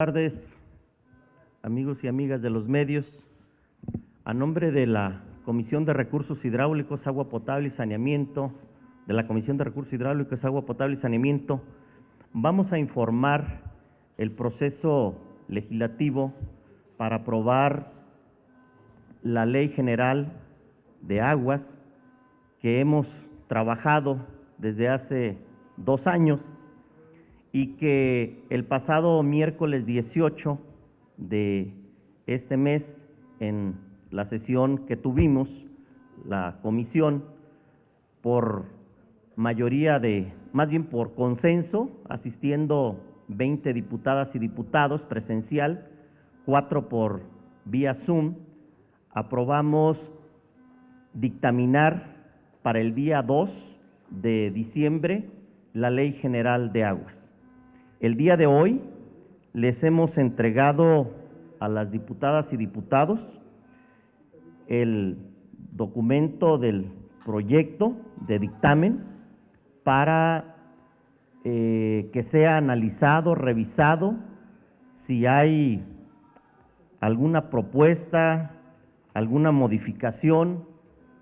Buenas tardes, amigos y amigas de los medios. A nombre de la Comisión de Recursos Hidráulicos, Agua Potable y Saneamiento, vamos a informar el proceso legislativo para aprobar la Ley General de Aguas que hemos trabajado desde hace 2 años y que el pasado miércoles 18 de este mes, en la sesión que tuvimos, la comisión, por mayoría más bien por consenso, asistiendo 20 diputadas y diputados presencial, 4 por vía Zoom, aprobamos dictaminar para el día 2 de diciembre la Ley General de Aguas. El día de hoy les hemos entregado a las diputadas y diputados el documento del proyecto de dictamen para que sea analizado, revisado, si hay alguna propuesta, alguna modificación,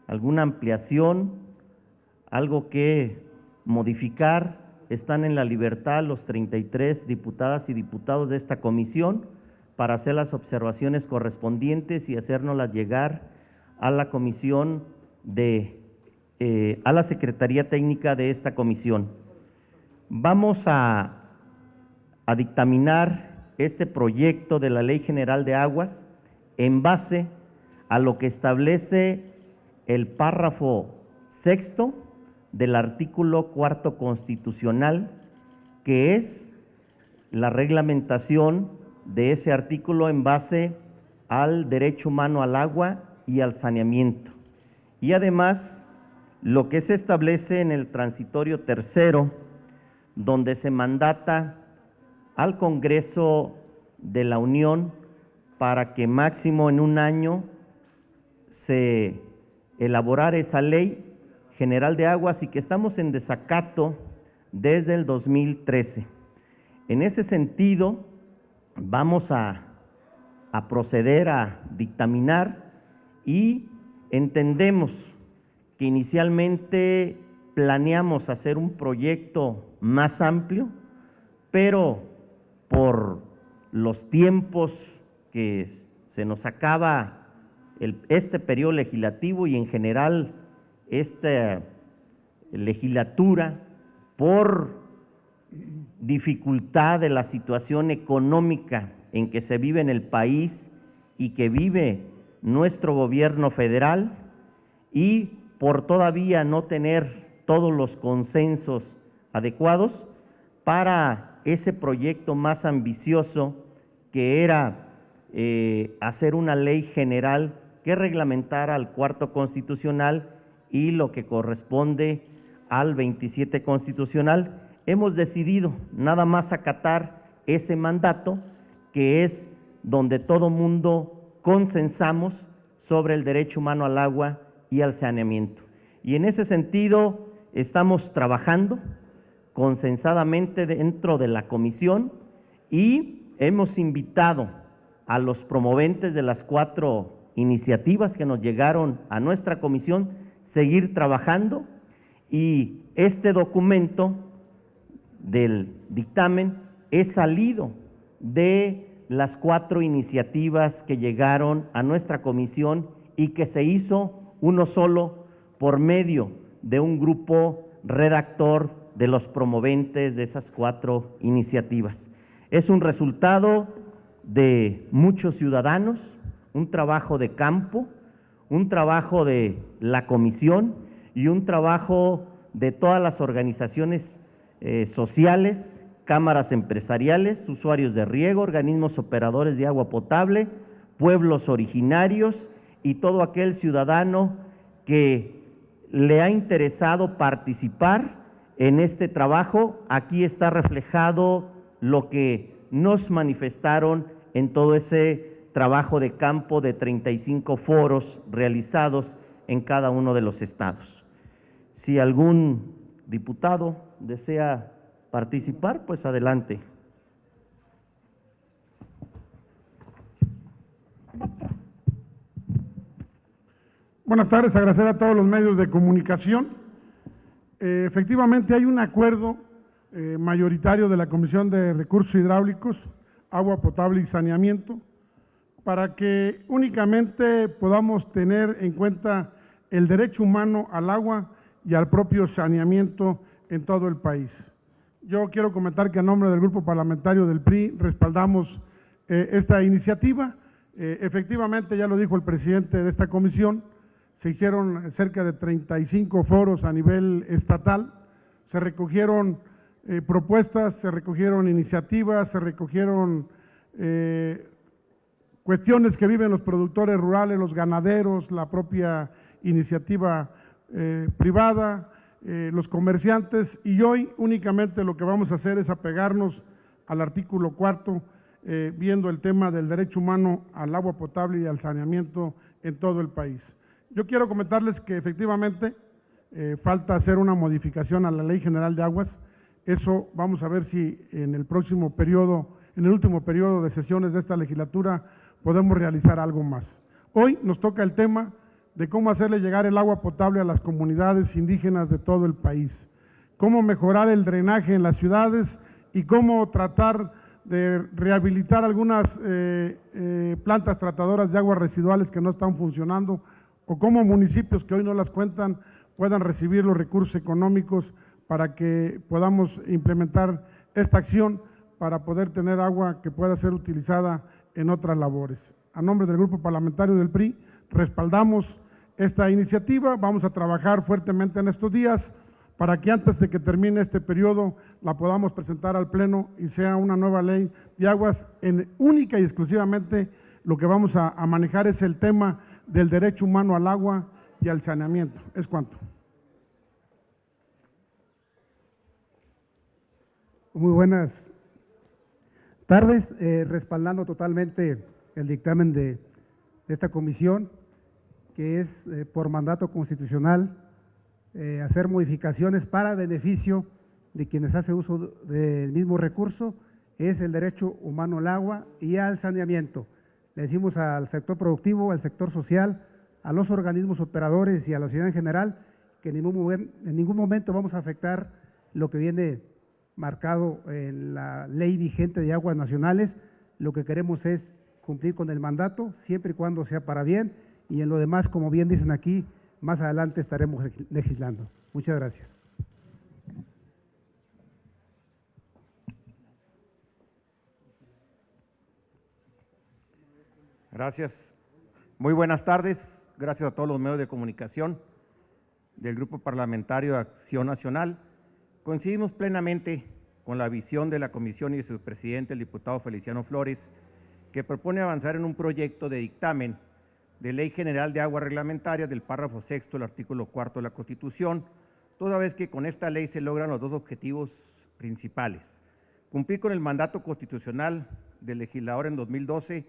alguna ampliación, algo que modificar. Están en la libertad los 33 diputadas y diputados de esta comisión para hacer las observaciones correspondientes y hacérnoslas llegar a la comisión a la Secretaría Técnica de esta comisión. Vamos a dictaminar este proyecto de la Ley General de Aguas en base a lo que establece el párrafo 6º del artículo 4º constitucional, que es la reglamentación de ese artículo en base al derecho humano al agua y al saneamiento. Y además, lo que se establece en el transitorio tercero, donde se mandata al Congreso de la Unión para que máximo en 1 año se elaborara esa ley General de Aguas y que estamos en desacato desde el 2013. En ese sentido, vamos a proceder a dictaminar y entendemos que inicialmente planeamos hacer un proyecto más amplio, pero por los tiempos que se nos acaba este periodo legislativo y en general esta legislatura, por dificultad de la situación económica en que se vive en el país y que vive nuestro gobierno federal, y por todavía no tener todos los consensos adecuados para ese proyecto más ambicioso que era hacer una ley general que reglamentara al 4º constitucional y lo que corresponde al 27 constitucional. Hemos decidido nada más acatar ese mandato, que es donde todo mundo consensamos sobre el derecho humano al agua y al saneamiento. Y en ese sentido estamos trabajando consensadamente dentro de la comisión y hemos invitado a los promoventes de las 4 iniciativas que nos llegaron a nuestra comisión seguir trabajando, y este documento del dictamen es salido de las 4 iniciativas que llegaron a nuestra comisión y que se hizo uno solo por medio de un grupo redactor de los promoventes de esas 4 iniciativas. Es un resultado de muchos ciudadanos, un trabajo de campo, un trabajo de la comisión y un trabajo de todas las organizaciones sociales, cámaras empresariales, usuarios de riego, organismos operadores de agua potable, pueblos originarios y todo aquel ciudadano que le ha interesado participar en este trabajo. Aquí está reflejado lo que nos manifestaron en todo ese trabajo de campo de 35 foros realizados en cada uno de los estados. Si algún diputado desea participar, pues adelante. Buenas tardes, agradecer a todos los medios de comunicación. Efectivamente hay un acuerdo mayoritario de la Comisión de Recursos Hidráulicos, Agua Potable y Saneamiento, para que únicamente podamos tener en cuenta el derecho humano al agua y al propio saneamiento en todo el país. Yo quiero comentar que a nombre del Grupo Parlamentario del PRI respaldamos esta iniciativa. Efectivamente, ya lo dijo el presidente de esta comisión, se hicieron cerca de 35 foros a nivel estatal, se recogieron propuestas, se recogieron iniciativas, se recogieron cuestiones que viven los productores rurales, los ganaderos, la propia iniciativa privada, los comerciantes, y hoy únicamente lo que vamos a hacer es apegarnos al artículo 4, viendo el tema del derecho humano al agua potable y al saneamiento en todo el país. Yo quiero comentarles que efectivamente falta hacer una modificación a la Ley General de Aguas. Eso vamos a ver si en el próximo periodo, en el último periodo de sesiones de esta legislatura, podemos realizar algo más. Hoy nos toca el tema de cómo hacerle llegar el agua potable a las comunidades indígenas de todo el país, cómo mejorar el drenaje en las ciudades y cómo tratar de rehabilitar algunas plantas tratadoras de aguas residuales que no están funcionando, o cómo municipios que hoy no las cuentan puedan recibir los recursos económicos para que podamos implementar esta acción para poder tener agua que pueda ser utilizada en otras labores. A nombre del Grupo Parlamentario del PRI, respaldamos esta iniciativa, vamos a trabajar fuertemente en estos días para que antes de que termine este periodo la podamos presentar al Pleno y sea una nueva ley de aguas. Única y exclusivamente lo que vamos a manejar es el tema del derecho humano al agua y al saneamiento. Es cuanto. Muy buenas tardes, respaldando totalmente el dictamen de esta comisión, que es por mandato constitucional hacer modificaciones para beneficio de quienes hacen uso del mismo recurso, es el derecho humano al agua y al saneamiento. Le decimos al sector productivo, al sector social, a los organismos operadores y a la sociedad en general que en ningún momento vamos a afectar lo que viene marcado en la ley vigente de aguas nacionales. Lo que queremos es cumplir con el mandato, siempre y cuando sea para bien, y en lo demás, como bien dicen aquí, más adelante estaremos legislando. Muchas gracias. Gracias. Muy buenas tardes. Gracias a todos los medios de comunicación del Grupo Parlamentario de Acción Nacional. Coincidimos plenamente con la visión de la comisión y de su presidente, el diputado Feliciano Flores, que propone avanzar en un proyecto de dictamen de Ley General de Aguas Reglamentarias del párrafo sexto del artículo 4 de la Constitución, toda vez que con esta ley se logran los dos objetivos principales: cumplir con el mandato constitucional del legislador en 2012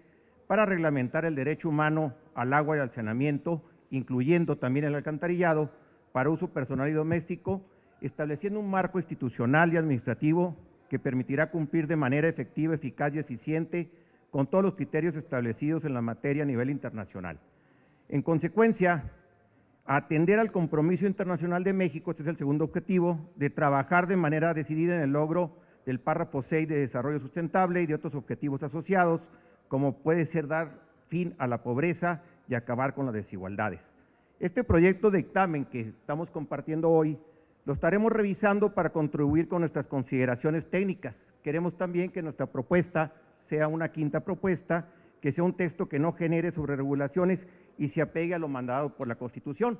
para reglamentar el derecho humano al agua y al saneamiento, incluyendo también el alcantarillado, para uso personal y doméstico, estableciendo un marco institucional y administrativo que permitirá cumplir de manera efectiva, eficaz y eficiente con todos los criterios establecidos en la materia a nivel internacional. En consecuencia, atender al compromiso internacional de México, este es el segundo objetivo, de trabajar de manera decidida en el logro del párrafo 6 de desarrollo sustentable y de otros objetivos asociados, como puede ser dar fin a la pobreza y acabar con las desigualdades. Este proyecto de dictamen que estamos compartiendo hoy lo estaremos revisando para contribuir con nuestras consideraciones técnicas. Queremos también que nuestra propuesta sea una quinta propuesta, que sea un texto que no genere sobreregulaciones y se apegue a lo mandado por la Constitución.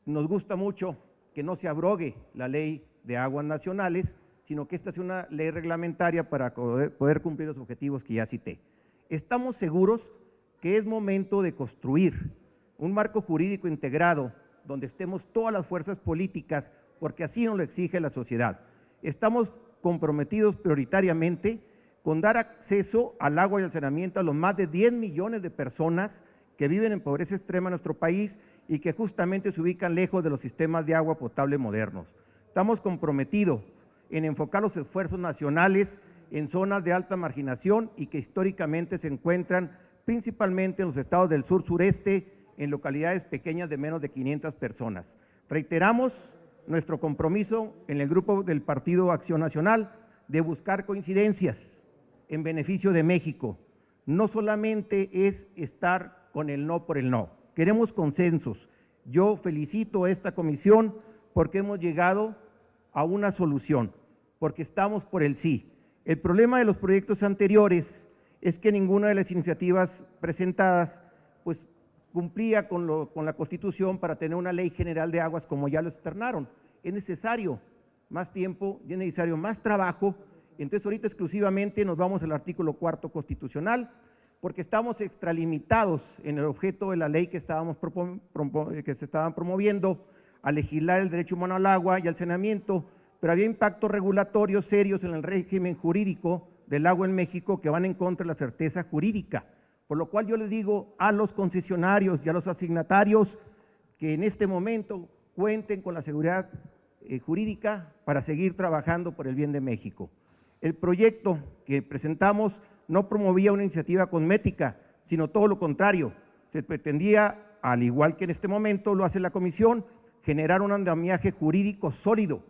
Nos gusta mucho que no se abrogue la Ley de Aguas Nacionales, sino que esta sea una ley reglamentaria para poder cumplir los objetivos que ya cité. Estamos seguros que es momento de construir un marco jurídico integrado donde estemos todas las fuerzas políticas, porque así nos lo exige la sociedad. Estamos comprometidos prioritariamente con dar acceso al agua y al saneamiento a los más de 10 millones de personas que viven en pobreza extrema en nuestro país y que justamente se ubican lejos de los sistemas de agua potable modernos. Estamos comprometidos en enfocar los esfuerzos nacionales en zonas de alta marginación y que históricamente se encuentran principalmente en los estados del sur-sureste, en localidades pequeñas de menos de 500 personas. Reiteramos nuestro compromiso en el grupo del Partido Acción Nacional de buscar coincidencias en beneficio de México. No solamente es estar con el no por el no, queremos consensos. Yo felicito a esta comisión porque hemos llegado a una solución, porque estamos por el sí. El problema de los proyectos anteriores es que ninguna de las iniciativas presentadas pues cumplía con la Constitución para tener una ley general de aguas como ya lo externaron. Es necesario más tiempo, es necesario más trabajo. Entonces ahorita exclusivamente nos vamos al artículo 4 constitucional, porque estamos extralimitados en el objeto de la ley que se estaban promoviendo a legislar el derecho humano al agua y al saneamiento, pero había impactos regulatorios serios en el régimen jurídico del agua en México que van en contra de la certeza jurídica, por lo cual yo les digo a los concesionarios y a los asignatarios que en este momento cuenten con la seguridad jurídica para seguir trabajando por el bien de México. El proyecto que presentamos no promovía una iniciativa cosmética, sino todo lo contrario. Se pretendía, al igual que en este momento lo hace la Comisión, generar un andamiaje jurídico sólido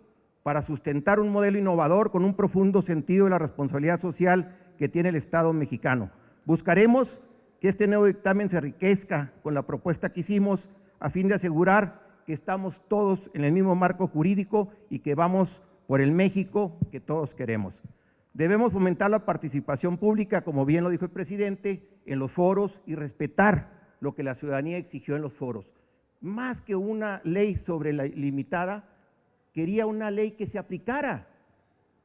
para sustentar un modelo innovador con un profundo sentido de la responsabilidad social que tiene el Estado mexicano. Buscaremos que este nuevo dictamen se enriquezca con la propuesta que hicimos a fin de asegurar que estamos todos en el mismo marco jurídico y que vamos por el México que todos queremos. Debemos fomentar la participación pública, como bien lo dijo el presidente, en los foros y respetar lo que la ciudadanía exigió en los foros. Más que una ley sobre la limitada, quería una ley que se aplicara,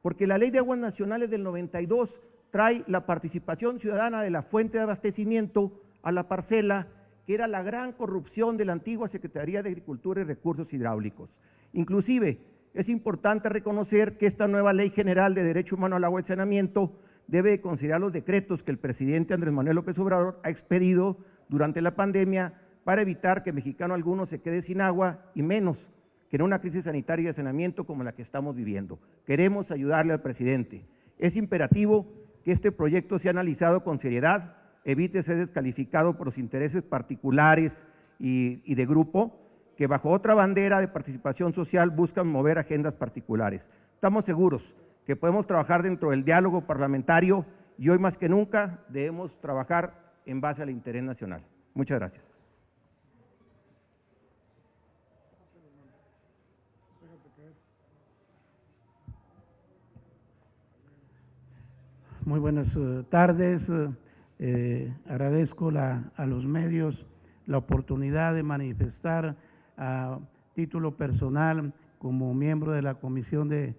porque la Ley de Aguas Nacionales del 92 trae la participación ciudadana de la fuente de abastecimiento a la parcela, que era la gran corrupción de la antigua Secretaría de Agricultura y Recursos Hidráulicos. Inclusive, es importante reconocer que esta nueva Ley General de Derecho Humano al Agua y Saneamiento debe considerar los decretos que el presidente Andrés Manuel López Obrador ha expedido durante la pandemia para evitar que mexicano alguno se quede sin agua y menos que en una crisis sanitaria y de saneamiento como la que estamos viviendo. Queremos ayudarle al presidente. Es imperativo que este proyecto sea analizado con seriedad, evite ser descalificado por los intereses particulares y de grupo, que bajo otra bandera de participación social buscan mover agendas particulares. Estamos seguros que podemos trabajar dentro del diálogo parlamentario y hoy más que nunca debemos trabajar en base al interés nacional. Muchas gracias. Muy buenas tardes. Agradezco a los medios la oportunidad de manifestar a título personal como miembro de la Comisión de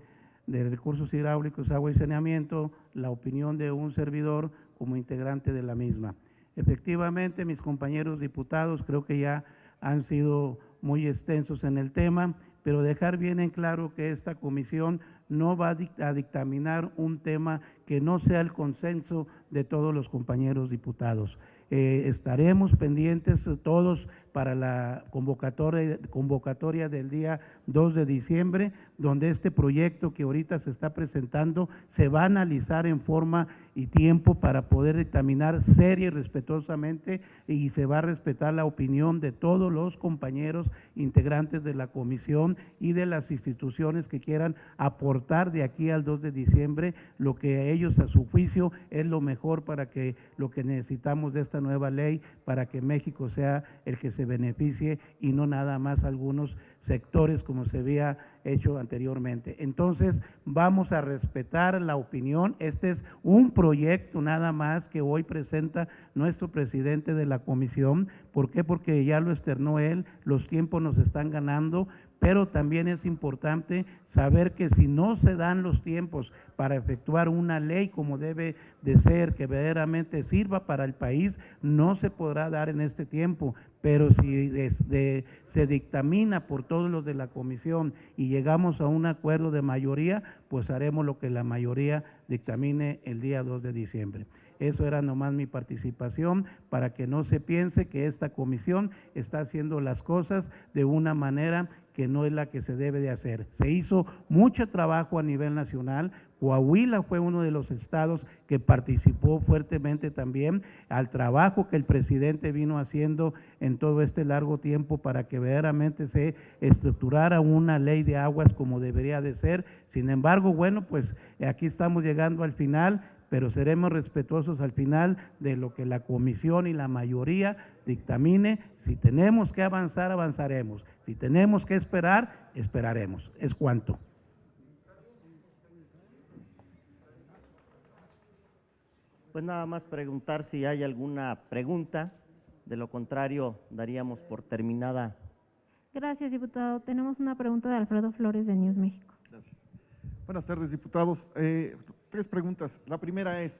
Recursos Hidráulicos, Agua y Saneamiento, la opinión de un servidor como integrante de la misma. Efectivamente, mis compañeros diputados creo que ya han sido muy extensos en el tema, pero dejar bien en claro que esta comisión no va a dictaminar un tema que no sea el consenso de todos los compañeros diputados. Estaremos pendientes todos para la convocatoria del día 2 de diciembre, donde este proyecto que ahorita se está presentando se va a analizar en forma y tiempo para poder dictaminar seria y respetuosamente, y se va a respetar la opinión de todos los compañeros integrantes de la comisión y de las instituciones que quieran aportar de aquí al 2 de diciembre lo que ellos a su juicio es lo mejor para que lo que necesitamos de esta nueva ley, para que México sea el que se beneficie y no nada más algunos sectores como se había hecho anteriormente. Entonces, vamos a respetar la opinión. Este es un proyecto nada más que hoy presenta nuestro presidente de la comisión. ¿Por qué? Porque ya lo externó él, los tiempos nos están ganando, pero también es importante saber que si no se dan los tiempos para efectuar una ley como debe de ser, que verdaderamente sirva para el país, no se podrá dar en este tiempo. Pero si se dictamina por todos los de la comisión y llegamos a un acuerdo de mayoría, pues haremos lo que la mayoría dictamine el día 2 de diciembre. Eso era nomás mi participación, para que no se piense que esta comisión está haciendo las cosas de una manera que no es la que se debe de hacer. Se hizo mucho trabajo a nivel nacional. Coahuila fue uno de los estados que participó fuertemente también al trabajo que el presidente vino haciendo en todo este largo tiempo para que verdaderamente se estructurara una ley de aguas como debería de ser. Sin embargo, bueno, pues aquí estamos llegando al final, pero seremos respetuosos al final de lo que la comisión y la mayoría dictamine. Si tenemos que avanzar, avanzaremos. Si tenemos que esperar, esperaremos. Es cuanto. Pues nada más preguntar si hay alguna pregunta, de lo contrario daríamos por terminada. Gracias, diputado. Tenemos una pregunta de Alfredo Flores de News México. Gracias. Buenas tardes, diputados. 3 preguntas. La primera es,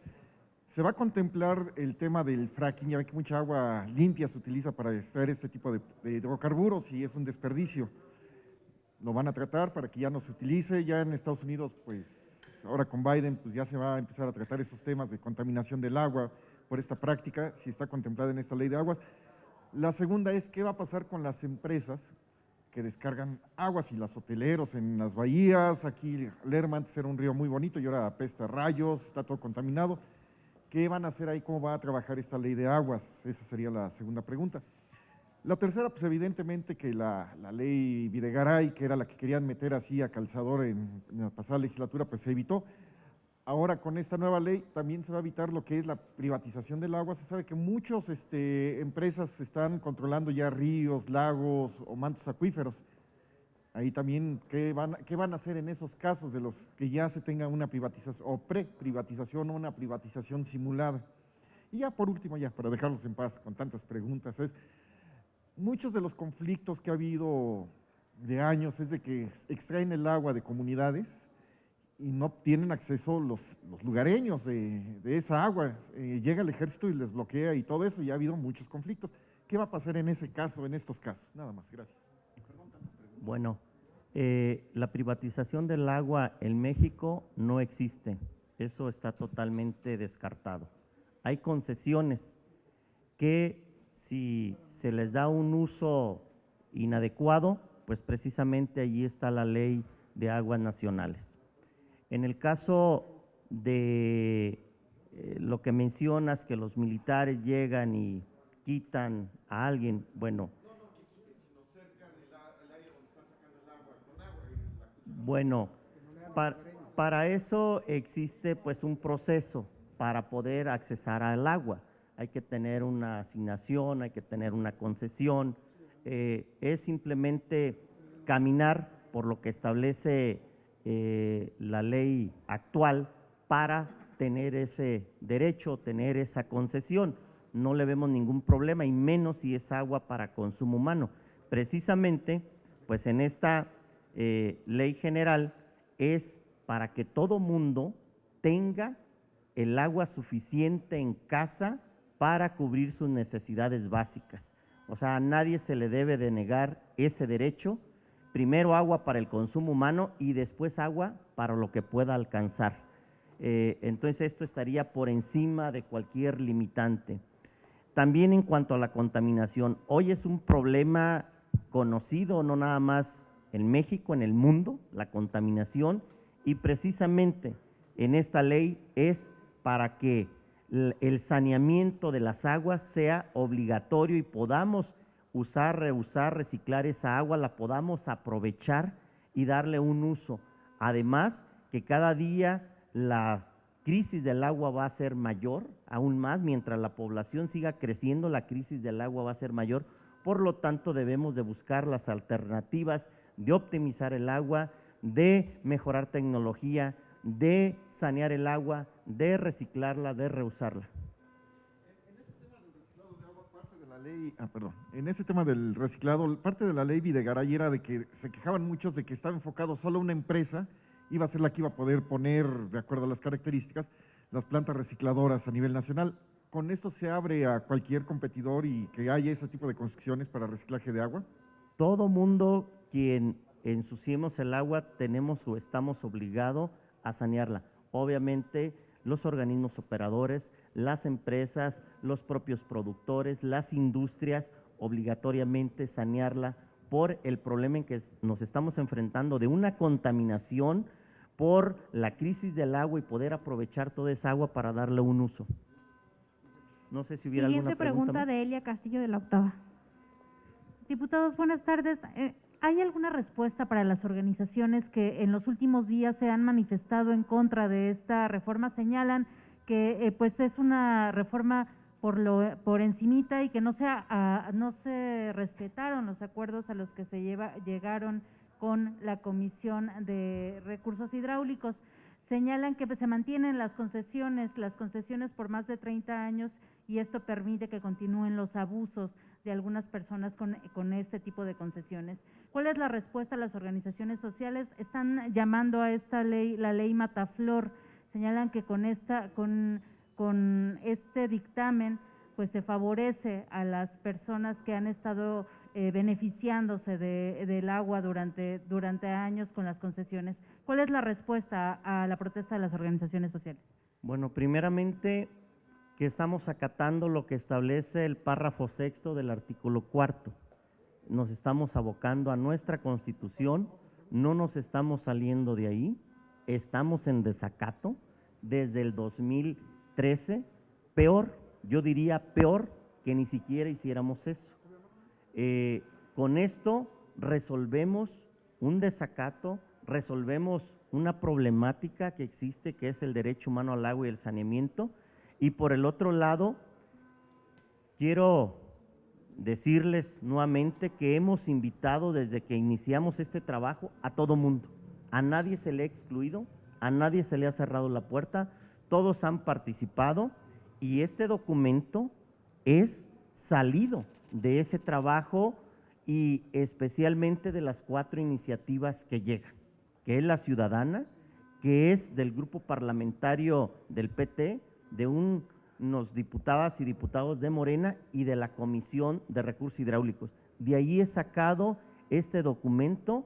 ¿se va a contemplar el tema del fracking? Ya ven que mucha agua limpia se utiliza para extraer este tipo de hidrocarburos y es un desperdicio. ¿Lo van a tratar para que ya no se utilice? Ya en Estados Unidos, pues ahora con Biden, pues ya se va a empezar a tratar esos temas de contaminación del agua por esta práctica, si está contemplada en esta ley de aguas. La segunda es, ¿qué va a pasar con las empresas que descargan aguas y los hoteleros en las bahías? Aquí Lerma antes era un río muy bonito y ahora apesta rayos, está todo contaminado. ¿Qué van a hacer ahí? ¿Cómo va a trabajar esta ley de aguas? Esa sería la segunda pregunta. La tercera, pues evidentemente que la ley Videgaray, que era la que querían meter así a calzador en la pasada legislatura, pues se evitó. Ahora con esta nueva ley también se va a evitar lo que es la privatización del agua. Se sabe que muchas empresas están controlando ya ríos, lagos o mantos acuíferos. Ahí también, ¿qué van a hacer en esos casos de los que ya se tenga una privatización o pre-privatización o una privatización simulada? Y ya por último, ya para dejarlos en paz con tantas preguntas, muchos de los conflictos que ha habido de años es de que extraen el agua de comunidades y no tienen acceso los lugareños de esa agua. Llega el ejército y les bloquea y todo eso, y ha habido muchos conflictos. ¿Qué va a pasar en ese caso, en estos casos? Nada más, gracias. Bueno, la privatización del agua en México no existe, eso está totalmente descartado. Hay concesiones que si se les da un uso inadecuado, pues precisamente allí está la ley de aguas nacionales. En el caso de lo que mencionas, que los militares llegan y quitan a alguien, bueno. Bueno, para eso existe pues un proceso para poder accesar al agua. Hay que tener una asignación, hay que tener una concesión. Es simplemente caminar por lo que establece la ley actual para tener ese derecho, tener esa concesión. No le vemos ningún problema, y menos si es agua para consumo humano. Precisamente, pues en esta ley general es para que todo mundo tenga el agua suficiente en casa para cubrir sus necesidades básicas. O sea, a nadie se le debe de negar ese derecho. Primero agua para el consumo humano y después agua para lo que pueda alcanzar. Entonces esto estaría por encima de cualquier limitante. También en cuanto a la contaminación, hoy es un problema conocido, no nada más en México, en el mundo, la contaminación, y precisamente en esta ley es para que el saneamiento de las aguas sea obligatorio y podamos usar, reusar, reciclar esa agua, la podamos aprovechar y darle un uso. Además, que cada día la crisis del agua va a ser mayor, aún más, mientras la población siga creciendo, la crisis del agua va a ser mayor. Por lo tanto, debemos de buscar las alternativas de optimizar el agua, de mejorar tecnología, de sanear el agua, de reciclarla, de reusarla. En ese tema del reciclado, parte de la ley Videgaray era de que se quejaban muchos de que estaba enfocado solo una empresa, iba a ser la que iba a poder poner, de acuerdo a las características, las plantas recicladoras a nivel nacional. ¿Con esto se abre a cualquier competidor y que haya ese tipo de construcciones para reciclaje de agua? Todo mundo quien ensuciemos el agua tenemos o estamos obligados a sanearla. Obviamente los organismos operadores, las empresas, los propios productores, las industrias, obligatoriamente sanearla por el problema en que nos estamos enfrentando de una contaminación por la crisis del agua y poder aprovechar toda esa agua para darle un uso. No sé si hubiera Siguiente alguna pregunta más. de Elia Castillo de la Octava. Diputados, buenas tardes. ¿Hay alguna respuesta para las organizaciones que en los últimos días se han manifestado en contra de esta reforma? Señalan que pues es una reforma por encimita y que no se respetaron los acuerdos a los que se llegaron con la Comisión de Recursos Hidráulicos. Señalan que se mantienen las concesiones por más de 30 años y esto permite que continúen los abusos de algunas personas con este tipo de concesiones. ¿Cuál es la respuesta a las organizaciones sociales? Están llamando a esta ley, la ley Mataflor. Señalan que con este dictamen pues se favorece a las personas que han estado beneficiándose del agua durante años con las concesiones. ¿Cuál es la respuesta a la protesta de las organizaciones sociales? Bueno, primeramente que estamos acatando lo que establece el párrafo 6º del artículo 4º. Nos estamos abocando a nuestra Constitución, no nos estamos saliendo de ahí, estamos en desacato desde el 2013, peor, yo diría peor que ni siquiera hiciéramos eso. Con esto resolvemos un desacato, resolvemos una problemática que existe, que es el derecho humano al agua y el saneamiento, y por el otro lado, quiero decirles nuevamente que hemos invitado desde que iniciamos este trabajo a todo mundo, a nadie se le ha excluido, a nadie se le ha cerrado la puerta, todos han participado y este documento es salido de ese trabajo y especialmente de las 4 iniciativas que llegan, que es la ciudadana, que es del grupo parlamentario del PT, de unos diputadas y diputados de Morena y de la Comisión de Recursos Hidráulicos. De ahí he sacado este documento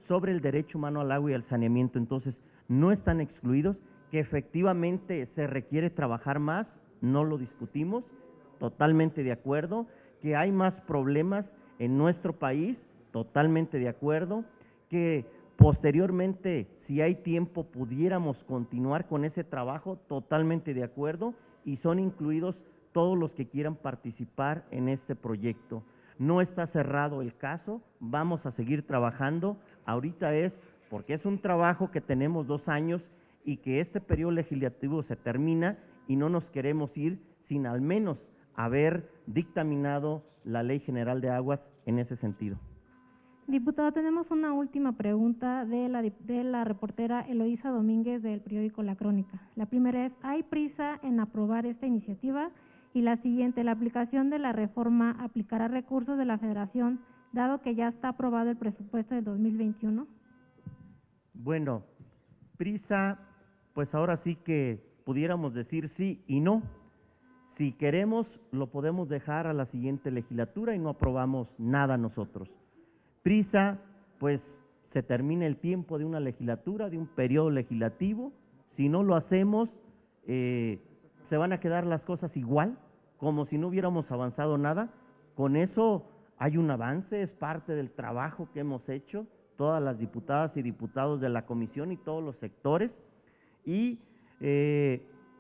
sobre el derecho humano al agua y al saneamiento. Entonces, no están excluidos, que efectivamente se requiere trabajar más, no lo discutimos, totalmente de acuerdo, que hay más problemas en nuestro país, totalmente de acuerdo, que posteriormente, si hay tiempo, pudiéramos continuar con ese trabajo, totalmente de acuerdo, y son incluidos todos los que quieran participar en este proyecto. No está cerrado el caso, vamos a seguir trabajando, ahorita es porque es un trabajo que tenemos 2 años y que este periodo legislativo se termina y no nos queremos ir sin al menos haber dictaminado la Ley General de Aguas en ese sentido. Diputado, tenemos una última pregunta de la reportera Eloísa Domínguez del periódico La Crónica. La primera es, ¿hay prisa en aprobar esta iniciativa? Y la siguiente, ¿la aplicación de la reforma aplicará recursos de la Federación, dado que ya está aprobado el presupuesto del 2021? Bueno, prisa, pues ahora sí que pudiéramos decir sí y no. Si queremos, lo podemos dejar a la siguiente legislatura y no aprobamos nada nosotros. Prisa, pues se termina el tiempo de una legislatura, de un periodo legislativo. Si no lo hacemos, se van a quedar las cosas igual, como si no hubiéramos avanzado nada. Con eso hay un avance, es parte del trabajo que hemos hecho, todas las diputadas y diputados de la comisión y todos los sectores. Y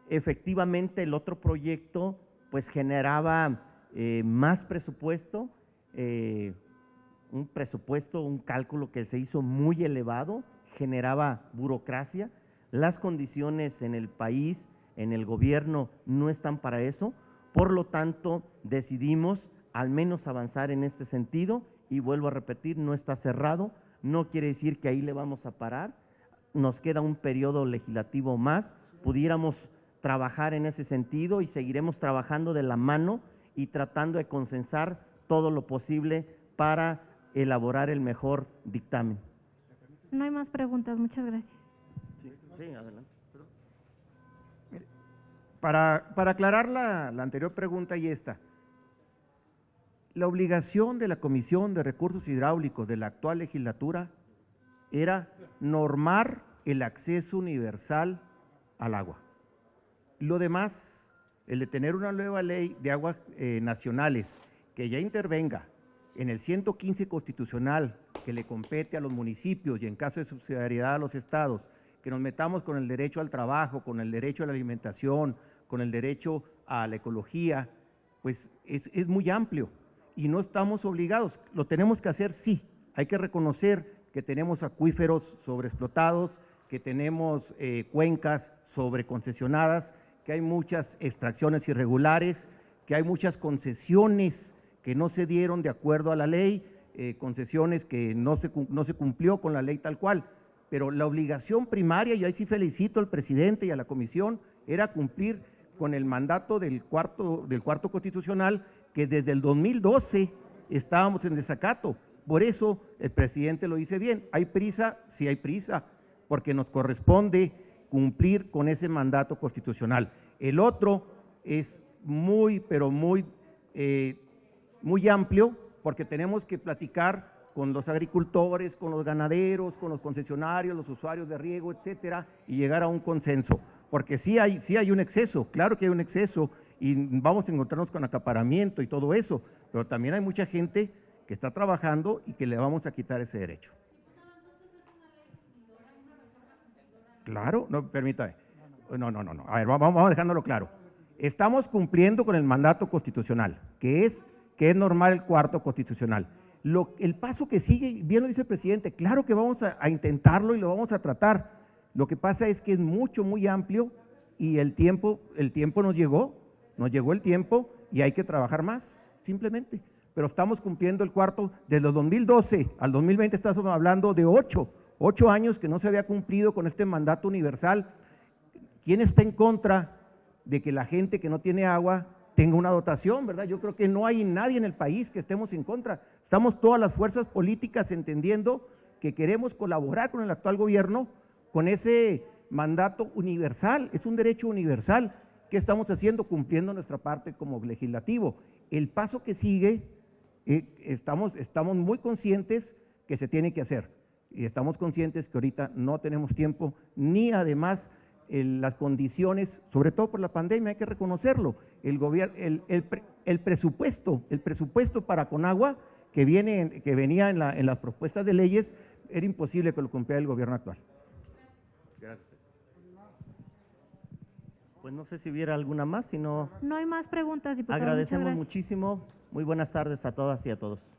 efectivamente el otro proyecto pues generaba más presupuesto, un cálculo que se hizo muy elevado, generaba burocracia, las condiciones en el país, en el gobierno no están para eso, por lo tanto decidimos al menos avanzar en este sentido y vuelvo a repetir, no está cerrado, no quiere decir que ahí le vamos a parar, nos queda un periodo legislativo más, pudiéramos trabajar en ese sentido y seguiremos trabajando de la mano y tratando de consensar todo lo posible para elaborar el mejor dictamen. No hay más preguntas, muchas gracias. Sí, adelante. Para aclarar la anterior pregunta y esta, la obligación de la Comisión de Recursos Hidráulicos de la actual legislatura era normar el acceso universal al agua. Lo demás, el de tener una nueva ley de aguas nacionales que ya intervenga en el 115 constitucional que le compete a los municipios y en caso de subsidiariedad a los estados, que nos metamos con el derecho al trabajo, con el derecho a la alimentación, con el derecho a la ecología, pues es muy amplio y no estamos obligados. Lo tenemos que hacer, sí. Hay que reconocer que tenemos acuíferos sobreexplotados, que tenemos cuencas sobreconcesionadas, que hay muchas extracciones irregulares, que hay muchas concesiones que no se dieron de acuerdo a la ley, concesiones que no se cumplió con la ley tal cual, pero la obligación primaria, y ahí sí felicito al presidente y a la comisión, era cumplir con el mandato del cuarto constitucional, que desde el 2012 estábamos en desacato. Por eso el presidente lo dice bien, ¿hay prisa? Sí hay prisa, porque nos corresponde cumplir con ese mandato constitucional. El otro es muy, pero muy amplio, porque tenemos que platicar con los agricultores, con los ganaderos, con los concesionarios, los usuarios de riego, etcétera, y llegar a un consenso, porque sí hay un exceso, claro que hay un exceso, y vamos a encontrarnos con acaparamiento y todo eso, pero también hay mucha gente que está trabajando y que le vamos a quitar ese derecho. Claro, no, permítame. No. A ver, vamos dejándolo claro. Estamos cumpliendo con el mandato constitucional, que es normal el cuarto constitucional. El paso que sigue, bien lo dice el presidente, claro que vamos a intentarlo y lo vamos a tratar. Lo que pasa es que es muy amplio y el tiempo nos llegó el tiempo y hay que trabajar más, simplemente. Pero estamos cumpliendo el cuarto, desde el 2012 al 2020 estamos hablando de 8 años que no se había cumplido con este mandato universal. ¿Quién está en contra de que la gente que no tiene agua tenga una dotación, verdad? Yo creo que no hay nadie en el país que estemos en contra. Estamos todas las fuerzas políticas entendiendo que queremos colaborar con el actual gobierno con ese mandato universal, es un derecho universal. ¿Qué estamos haciendo? Cumpliendo nuestra parte como legislativo. El paso que sigue, estamos muy conscientes que se tiene que hacer y estamos conscientes que ahorita no tenemos tiempo, ni además las condiciones, sobre todo por la pandemia, hay que reconocerlo, el presupuesto para Conagua que venía en las propuestas de leyes, era imposible que lo cumpliera el gobierno actual. Gracias. Pues no sé si hubiera alguna más, si no… No hay más preguntas, diputado. Agradecemos muchísimo. Muy buenas tardes a todas y a todos.